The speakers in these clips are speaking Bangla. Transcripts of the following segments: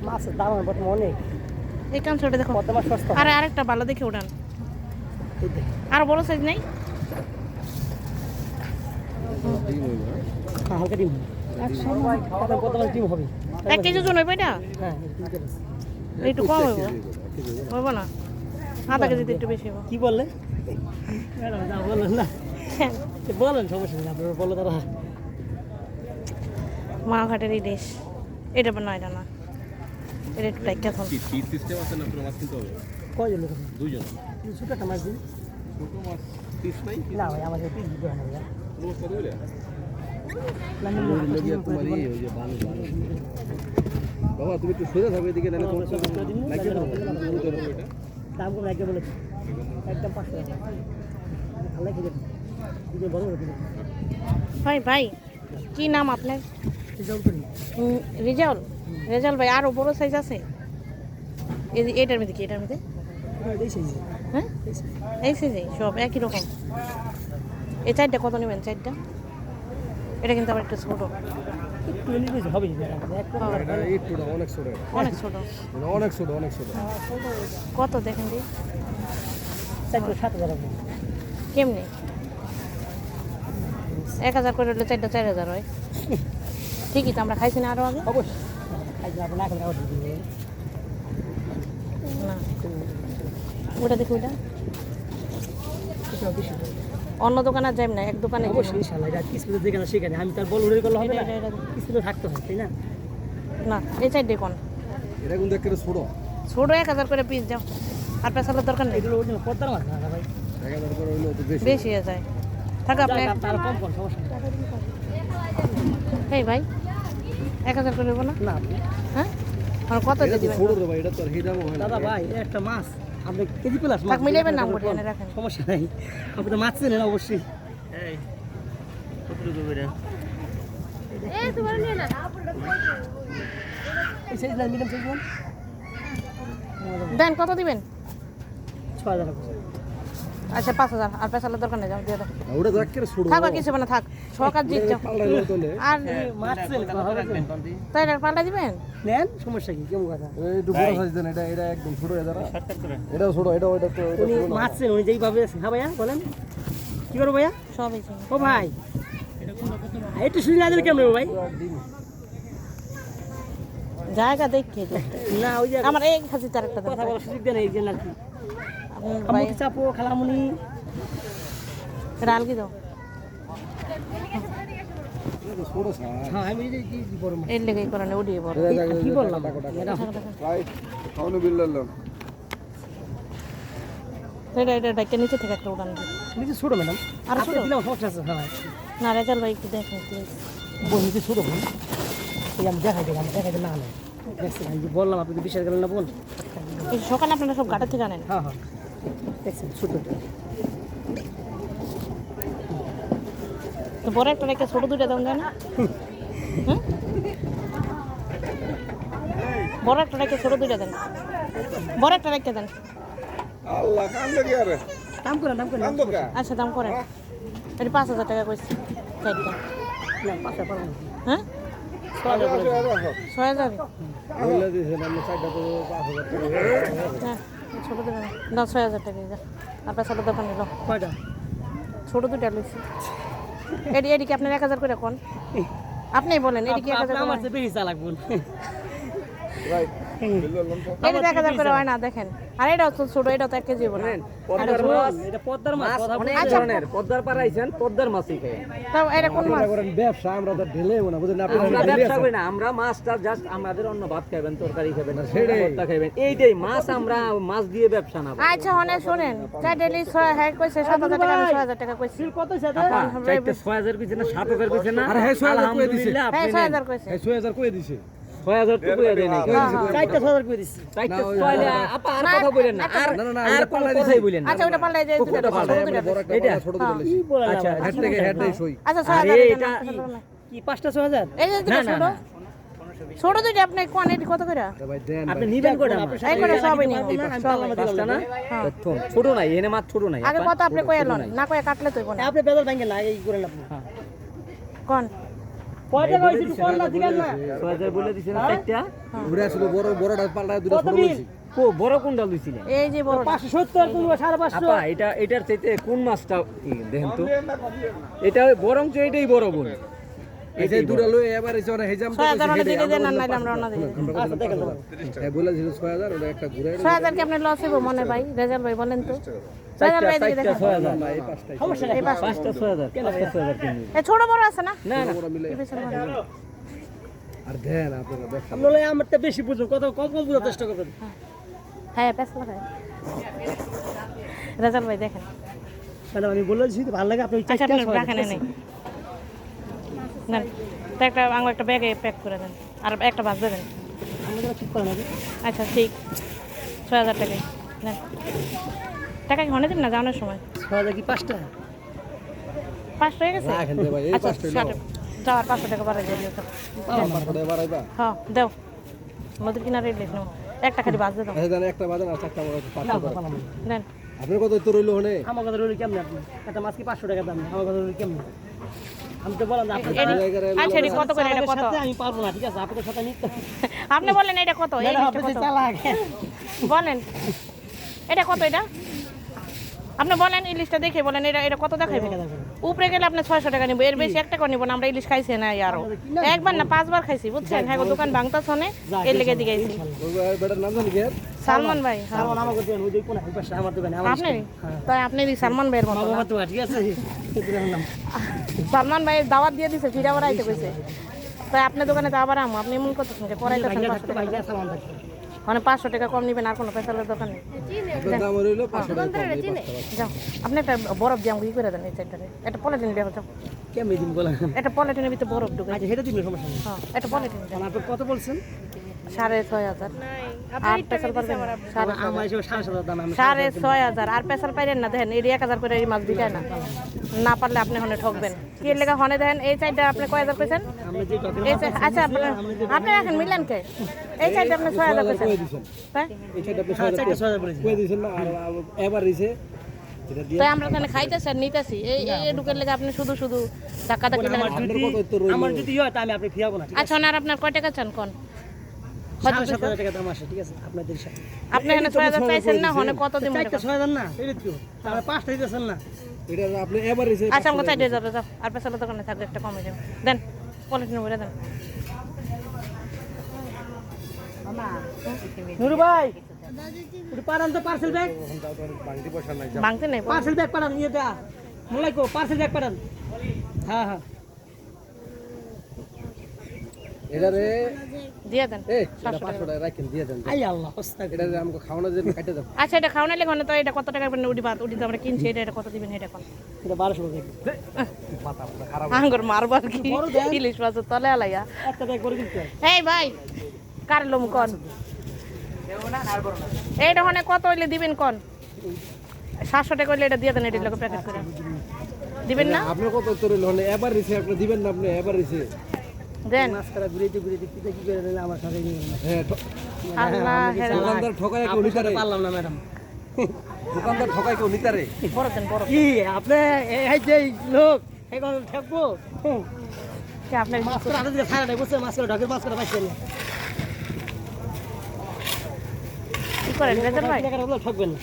মাছের দাম বর্তমানে অনেক। এই কাঁচটা দেখো পদ্মা মাছ সস্তা। আরে আরেকটা ভালো দেখে উঠান। এই দেখ। আর বড় সাইজ নেই? হ্যাঁ, হালকা ডিম। পদ্মা মাছ ডিম হবে। 1 কেজি ওজন হইবে এটা? হ্যাঁ, ডিম কেজি। একটু কম হইব। হইব না? আধা কেজিতে একটু বেশি হইব। কি বললে? ম্যাডাম যা বলেন না। বলেন সমস্যা নেই, আপনারা বলো তারা। মাঘাটের ইলিশ। এটা বা না, এটা না। এটা একটু টাইট এখন। কি ফিট সিস্টেম আছে না পুরো মাছ কিনতে হবে? কয়জন লোক আছে? দুইজন। ছোট একটা মাছ দিন। ছোট মাছ পিস নাই? না ভাই, আমাদের পিস দিতে হয় না ভাইয়া। রোজ কত হইলে? তোমার ওই যে ভালো ভালো। বাবা তুমি একটু সোজা থাকো এদিকে নালে তোমার লাগে না এটা। দাম কম রাখবে বলেছি। একদম 500 টাকা। ভালো খেয়ে যাবে। এই বড় বড় দিন। ভাই ভাই কি নাম আপনার? রিজার্ভ করি। রেজাউল। রেজাউল ভাই আরো বড় সাইজ আছে? এটার মধ্যে কি, এটার মধ্যে? এই সেই। হ্যাঁ এই সাইজে সব একই রকম। এই চারটা কত নেবেন? চারটা? এটা কিন্তু আবার একটু ছোট। একটু নিয়ে হবে না। এক করে এটা একটুটা অনেক ছোট। অনেক ছোট। এটা অনেক ছোট অনেক ছোট। কত দেখেন দি? 7,000 টাকা। কেমনি? 1000 করে হলে চারটা 4000 হয়। ঠিকই তো, আমরা খাইছি না আরো আগে? অবশ্যই। আজ আপনি না করে অর্ডার দিবেন। না ওটা দেখো, ওটা এটা বেশি। অন্য দোকানে যাই না, এক দোকানে কিনবো। অবশ্যই ইনশাআল্লাহ এটা কিছু যেখানে সেখানে আমি তার বল উড়ে করলে হবে না। এটা কিছু তো থাকতে হয়, তাই না? না এই চারটে কোন এটা কিন্তু একেবারে ছোট। ছোট 1000 করে পিস দাও। আর পেছালের দরকার নেই, এগুলো ওই পদ্মার মাছ না ভাই। 1000 করে হইলো তো বেশি। বেশি হয়ে যায়। থাক আপনি। তার কম কম সমস্যা নেই। এই ভাই 1000 করে নেবো না? না আপনি হ্যাঁ আর কত এটা তো দিবেন? ছোট রে ভাই, এটা তো আর হিদাম হয় না। দাদা ভাই এটা একটা মাছ আপনি কেজি প্লাস থাক মিলাইবেন না, বলি এনে রাখেন। সমস্যা নাই। আপনি তো মাছ চেনেন অবশ্যই। এই কত করবে এটা? এই সাইজ না, মিডিয়াম সাইজ না। দেন কত দিবেন? 6,000 টাকা। আচ্ছা 5000। আর পেছালের দরকার নেই, যাও দিয়ে দাও। ওটা তো একেবারে ছোট। থাক আর কিছু না, থাক সকাল জিত যাও। পাল্টাইলো তোলে। আর মাছ চেনেন হবে তাই এটা পাল্টা দিবেন? নেন, সমস্যা কি কেমন কথা? এই একটু বড় সাইজ দেন, এটা এটা একদম ছোট এদারা। এটাও ছোট, এটা ওটা তো এটা উনি ছোট না। মাছ চেনেন, উনি যেইভাবে হ্যাঁ ভাইয়া বলেন কি করবো ভাইয়া? সবই চিনি। ও ভাই একটু শুনে না দিলে কেমন হবে ভাই? জায়গা দেখে না ওই যে আমার এই খাসি তার একটা কথা বলার সুযোগ দেন এই যে নাকি আপনার আমি ভাই কি চাপো খালামুনি ডাল কি দাও? এটা তো ছোট সাইজ। হ্যাঁ আমি এই কি বড় মাছ এর লেগেই করেন ওডিয়ে বড়। কি বললাম এটা ভাই খাওয়ানো বিল দিলাম। এটা ডাইকে নিচে থেকে একটা উড়ান দিই। নিচে ছোট ম্যাডাম আর ছোট? দিলাম সমস্যা আছে হ্যাঁ না রেজাল ভাই একটু দেখেন প্লিজ। বোন নিচে ছোট বোন এই আমি দেখাই দিলাম না না দেখছেন আমি যে বললাম আপনি তো বিশ্বাস করেন না বোন। এই সকালে আপনারা সব ঘাটা থেকে আনেন? হ্যাঁ হ্যাঁ দেখছেন ছোট তো বড় একটা রেখে ছোট দুইটা দাম দেয় না? হুম? বড় একটা রেখে ছোট দুইটা দেন। বড় একটা রেখে দেন। আল্লাহ কান্দে কি আরে? দাম করেন কান্দো কা? আচ্ছা দাম করেন। এটা 5000 টাকা কইছি চারটা। না পাশে পারবো না হ্যাঁ 6000? বলে দিয়েছেন আপনি চারটা তো 5000 টাকা। হ্যাঁ ছোট দেবেন দাও 6000 টাকা যা। আর পেছালের দোকান নিল কয়টা ছোট দুইটা লইছি। এদিকে আপনার 1000 করে কোন? আপনিই বলেন এদিকে 1000 আমার করে। চেয়ে বেশি চালাক বোন রাইট বিল দিলাম তো। এটা 1000 করে হয় না দেখেন। আর এটাও তো ছোট, এটাও তো 1 কেজি হবে না। পদ্মার মাছ এটা পদ্মার মাছ অনেক আচ্ছা। ধরনের পদ্মার পাড়াইছেন পদ্মার মাছই খাই তাও এটা কোন মাছ? আপনারা করেন ব্যবসা, আমরা তো ঢেলে না বুঝেন আমরা আপনারা ঢেলে ব্যবসা আছেন। করি না আমরা মাছটা জাস্ট আমাদের অন্য ভাত খাবেন তরকারি খাবেন ভর্তা খাবেন এইটাই মাছ আমরা মাছ দিয়ে ব্যবসা না আচ্ছা হনে শুনেন চাই ডেলি 6000 কইছে 7000 টাকা আমি 6000 টাকা কইছি। কত সাথে চারটে 6000 পিছে না 7000 পিছে না আরে হ্যাঁ 6000 কই দিছে। আলহামদুলিল্লাহ হ্যাঁ আপনি 6000 কইছে। এই 6000 কই দিছে। 6000 তো কইয়া দেয় নাই চারটা 6,000 করে দিচ্ছি চারটে 6 আপা আর কথা বলেন না আর না, না, আর ওটা কোনো পাল্টাই কথাই দিছি। বলেন না আচ্ছা ওটা পাল্টাই যায় দুইটা ছোট দুইটা। বড় একটা এটা? ছোট দুটো কি লইছি। বলেন আচ্ছা, আবার? হেড থেকে হেডটাই সই। আচ্ছা আরে 6000 এটা কি 5টা 6,000 এই যে দুইটা না, ছোট না। ছোট দুইটা আপনি কোন এটি কত করে? আরে ভাই দেন আপনি ভাই। নিবেন কয়টা মাছ এই করে সবই নিব সব। পাঁচটা না হ্যাঁ। ছোট নাই এনে মাছ ছোট নাই আগে আপা। কত আপনি কইলেন না কইয়া কাটলে তো না আপনি বেদর ভাঙ্গে না এই করে লাভ কোন কয় টাকা হইছে একটু কল না দিবেন না 6000 বলে দিছেন চারটা ঘুরে আসলে বড়টা পাল্টা দুটো কত ছোট বিল বলছি কো বড় কোনটা লইছিলেন এই যে বড় 570 তুমি 550 আপা এটার চাইতে কোন মাছটা দেখেন তো এটা বরং এটাই বড় বোন এই যে দুটো লই এবার এসে ওরা হেজাম 6000 ওটা দিয়ে দেন না নাইলে আমরা ওনা দিয়ে আচ্ছা দেখেন তো হ্যাঁ বলেছিল 6000 ওটা একটা ঘুরে 6000 কি আপনি লস হইব মনে ভাই রেজাল্ট ভাই বলেন তো রেজাল্ট ভাই দিকে দেখেন 6000 না এই পাঁচটাই সমস্যা নাই পাঁচটা 6000 6000 কিনে এই ছোট বড় আছে না না না ওরা মিলে কি বেশি বড়? আর দেন আপনারা দেখেন আপনারা আমারটা বেশি বুঝুন কত কম কম বুঝার চেষ্টা করবেন হ্যাঁ পেছ লাগাই রেজাল্ট ভাই দেখেন ম্যাডাম আমি বলেছি ভালো লাগে আপনি আচ্ছা আপনি রাখেন নেই না তো একটা আঙুল একটা ব্যাগে প্যাক করে দেন আর একটা ভাজ দেবেন আমাদের ঠিক করে নেবে আচ্ছা ঠিক 6000 টাকায় নেন টাকা কি হনে দিন না যাওয়ানোর সময় 6000 কি 5টা 5 হয়ে গেছে রাখেন দে ভাই এই আচ্ছা পাঁচটাই নাও যাওয়ার 500 টাকা বাড়াই দিও তো পাঁচটা বাড়াইবা হ্যাঁ দাও নদীর কিনারে লিখ নাও একটা খালি ভাজ দাও আচ্ছা দেন একটা বাজান আর চারটা বড় পাঁচটা করে দেন আপনার কত তো রইলো হনে আমার কথা রইল কেমনে আপনি একটা মাছ কি 500 টাকা দাম আমার কথা রইল কেমনে আমি তো বললাম যে আপনি আচ্ছা রে কত করে এটা কত সাথে আমি পারবো না ঠিক আছে আপনাদের সাথে আমি আপনি বলেন এটা কত এই ম্যাডাম লিস্টে আপনি কত চালাক বলেন এটা কত এটা আপনি বলেন ইলিশটা দেখে বলেন এটা এটা কত দেখাইবো উপরে গেলে আপনি 600 টাকা নিব এর বেশি একটা করে নিব না আমরা ইলিশ খাইছি না আরো একবার না 5 বার খাইছি বুঝছেন হ্যাঁ গো, দোকান ভাঙতা শোনে এর লেগে দিকে আইছি ওই বেটার নাম জানি কি সালমান ভাই হ্যাঁ আমার আমাকে দেন ওই কোন পাশে আমার দোকানে আমার আপনি তাই আপনি সালমান ভাইয়ের মতো না। বাবা তো ঠিক আছে এটার নাম সালমান ভাই দাওয়াত দিয়ে দিছে ফিরা বাড়াইতে কইছে তাই আপনার দোকানে তো আবার আমু আপনি এমন করতেছেন যে করাইতেছেন 500 টাকা ভাইয়া সালাম থাকবে মানে 500 টাকা কম নিবেন আর কোনো পেশালের দোকান নেই আপনার দাম রইলো 500 টাকা কম এই পাঁচটা যাও আপনি একটা বরফ দিয়ে আমাকে ই করে দেন এই সাইডটারে একটা পলিথিন দিয়ে যাও কেমনে দিন বলেন একটা পলিথিনের ভিতরে বরফ ঢুকে আচ্ছা সেটা দিবেন সমস্যা নেই হ্যাঁ একটা পলিথিন দেন আপনি কত বলছেন 6500 আর পেশাল পারবেন না? আমার হিসেবে 7,500 দাম আমি 6500 আর পেশাল পাইলেন না দেখেন এর 1000 করে এই মাছ বিকায় না না পারলে আপনি হনে ঠকবেন কি এর লেগে হনে দেখেন এই সাইডটা আপনি কয় হাজার কইছেন আমরা যে টকের এই side- আচ্ছা আপনি এখন মিলেন কে এই সাইডটা আপনি 6000 কইছেন তাই এই সাইড আপনি 4,600 বলেছি কই দিছেন না আর এবার দিছে এটা দিয়ে তাই আমরা ওখানে খাইতেছি আর নিতেছি এই এই ঢুকের লেগে আপনি শুধু শুধু ধাক্কা ধাক্কি আমার লাগেন যদি কত তো রইলো? আমার যদি হয় তাহলে আমি আপনি ফিরাবো না ঠিক আচ্ছা ওনার আপনার কয় টাকা চান কোন আছে 7,500 টাকা দাম আসে ঠিক আছে আপনাদের সাথে আপনি এখানে 6000 চাইছেন না হনে কত দিন চারটা 6,000 না এই তো তাহলে 5টা দিতেছেন না এটা আপনি এবার দিছে আচ্ছা আমাকে চাইতে যাও যাও আর পেছালের দোকানে থাকবে একটা কমে যাবে দেন পলিথিন ভরে দেন নুরু ভাই একটু পাঠান তো পার্সেল ব্যাগ বাংটি পয়সা নাই ভাঙতে নেই পার্সেল ব্যাগ পাঠান নিয়ে দা মোলাইকো পার্সেল ব্যাগ পাঠান হ্যাঁ হ্যাঁ এটারে দিয়ে দেন এই এটা 500 টাকা রাখেন দিয়ে দেন আই আল্লাহ হস্তা এটা আমাকে খাওয়ানো যে কেটে দাও আচ্ছা এটা খাওয়ানো লেগে তো এটা কত টাকা উডি ভাত উডি তো আমরা কিনছি এটা কত দিবেন এটা কোন এটা 1200 টাকা মাথা পুরো খারাপ আঙ্গুর মারবার কি ইলিশ মাছ তলে আলাইয়া একটা ব্যাগ করে কিনতে এই ভাই কার লম কোন এইটা হনে কত হইলে দিবেন কোন 700 টাকা হইলে এটা দিয়ে দেন এটির লোকে প্যাকেট করে দিবেন না আপনার কত তো রইলো হলে এবার দিছে আপনি দিবেন না আপনি এবার দিছে দেন মাস্কারা ঘুরেতে ঘুরেতে কি কি করে নিলে আমার সাথে নিয়ে গেল হ্যাঁ আল্লাহ হেরে দোকানদার ঠকায় কেউ নিতারে পারলাম না ম্যাডাম দোকানদার ঠকায় কেউ নিতারে বড় দেন বড় কি আপনি এই যে লোক এই কথা ঠকবো কি আপনার মাস্কারা হাতে দিয়ে ছাড়া নাই বুঝছেন মাস্কারা ঢকের মাস্কারা পাইছেন না কি করেন রেজাল্ট ভাই টাকা বলে ঠকবেন না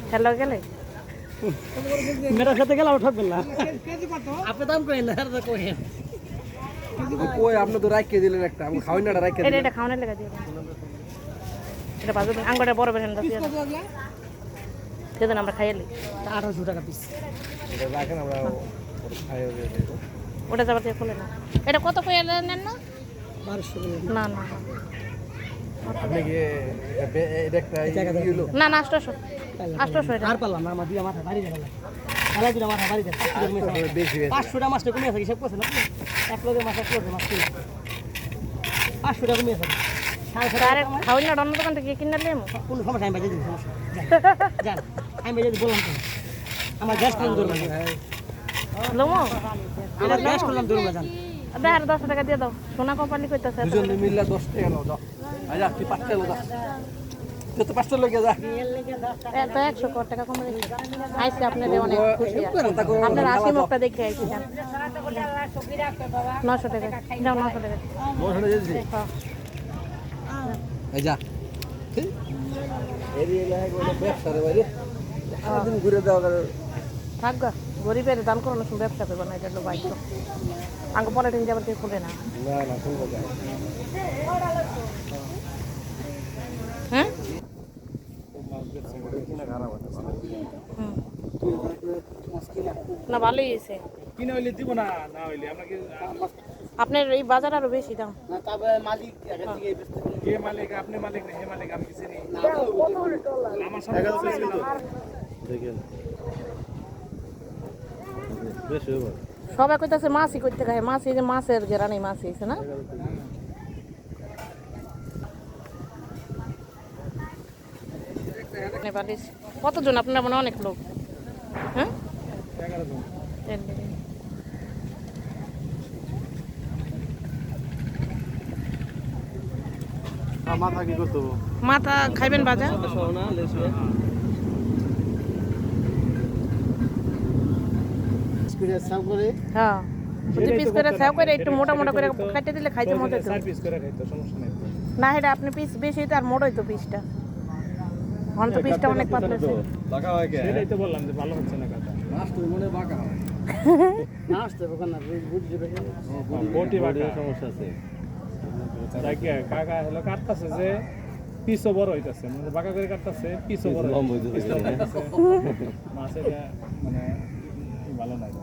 খেলা গেলে মেয়েটার সাথে গেলে ঠকবেন না আপনি দাম করেন না আর করেন কই আপনি তো রাখিয়ে দিলেন একটা আমি খাওয়াই না রাখিয়ে এটা দিলেন এটা খাওয়ানোর লেগে দিয়ে দেন। এটা বাজু আঙ্গুরটা বড় বেরেন দিয়ে দেন আমরা খাইয়ালি 1800 টাকা পিস এটা রাখেন আমরা খাইয়ে দেব ওটা যাবার দিয়ে খুলে না এটা কত করে নেন না 1200 করে না না আপনি কি এটা একটা ই হলো না না 800 800 এটা আর পারলাম না আমার দিয়া মাথা বাড়ি গেল খেলা দিলে মাথা বাড়ি গেল বেশি 500 টাকা মাছটা কমে আছে হিসাব করছেন আপনি এক লোকের মাছ এক লোকের মাছ 500 টাকা কমে আছে আরে খাওয়াই না অন্য দোকান থেকে কিনে নিলাম কোনো সমস্যা আমি বাজে দিই সমস্যা জান আমি বাজে বললাম তো আমার গ্যাস করলাম দূর না লমো আমার গ্যাস করলাম দূর না জান দেখ 10 টাকা দিয়ে দাও সোনা কোম্পানি কইতাছে দুজন মিললে 10 টাকা নাও দাও আচ্ছা কি 5 টাকা দাও যত 5টা লগে যা তো 100 টাকা কমে রেখে আইসে আপনাদের অনেক খুশি আপনার 80 মুখটা দেখে আইছি 900 টাকা দাও 900 টাকা মোহনে দিছি এই যা এই এলাকায় কোনো ব্যবসা রে ভাই সারাদিন ঘুরে দাও থাকবা গরিবের দান করানোর সময় ব্যবসা করবো না এটা হলো বাইক আগে পলিটিন যাবার কেউ খুলে না না না শুনবো যা হ্যাঁ হুম। না ভালোই হয়েছে কিনে হইলে দিব না না হইলে আমরা কি আপনার এই বাজার আরো বেশি দাম না তারপরে মালিক এখান থেকে কে মালিক আপনি মালিক না হে মালিক আমি চিনি আমার সাথে দেখেন বেশ হবে সবাই কইতাছে মাছই করতে খায় মাছ এই যে মাছের গেরানি মাছ হয়েছে না নেপালিস কতজন আপনারা মনে হয় অনেক লোক হ্যাঁ 11 জন মাথা কি করতে হবে মাথা খাইবেন বাজা সোনা লেসবে স্কুলে সাব করে হ্যাঁ প্রতি পিস করে সাও করে একটু মোটা মোটা করে কাটে দিলে খাইতে মজা হতো 4 পিস করে খাইতো সমস্যা নাই না এটা আপনি পিস বেশি তো আর মোটা হইতো পিসটা এখন তো পিসটা অনেক পাতলা আছে টাকা হয় কে সেটাই তো বললাম যে ভালো হচ্ছে না কথা মাছ তো মনে বাঁকা হয় না আসতে হবে না বুঝ যাবে বটি বাঁকা সমস্যা আছে তাকে কাকা হলো কাটতাছে যে পিসও বড় হইতাছে মানে বাঁকা করে কাটতাছে পিসও বড় লম্বা হইতাছে। মাছ এটা মানে ভালো লাগে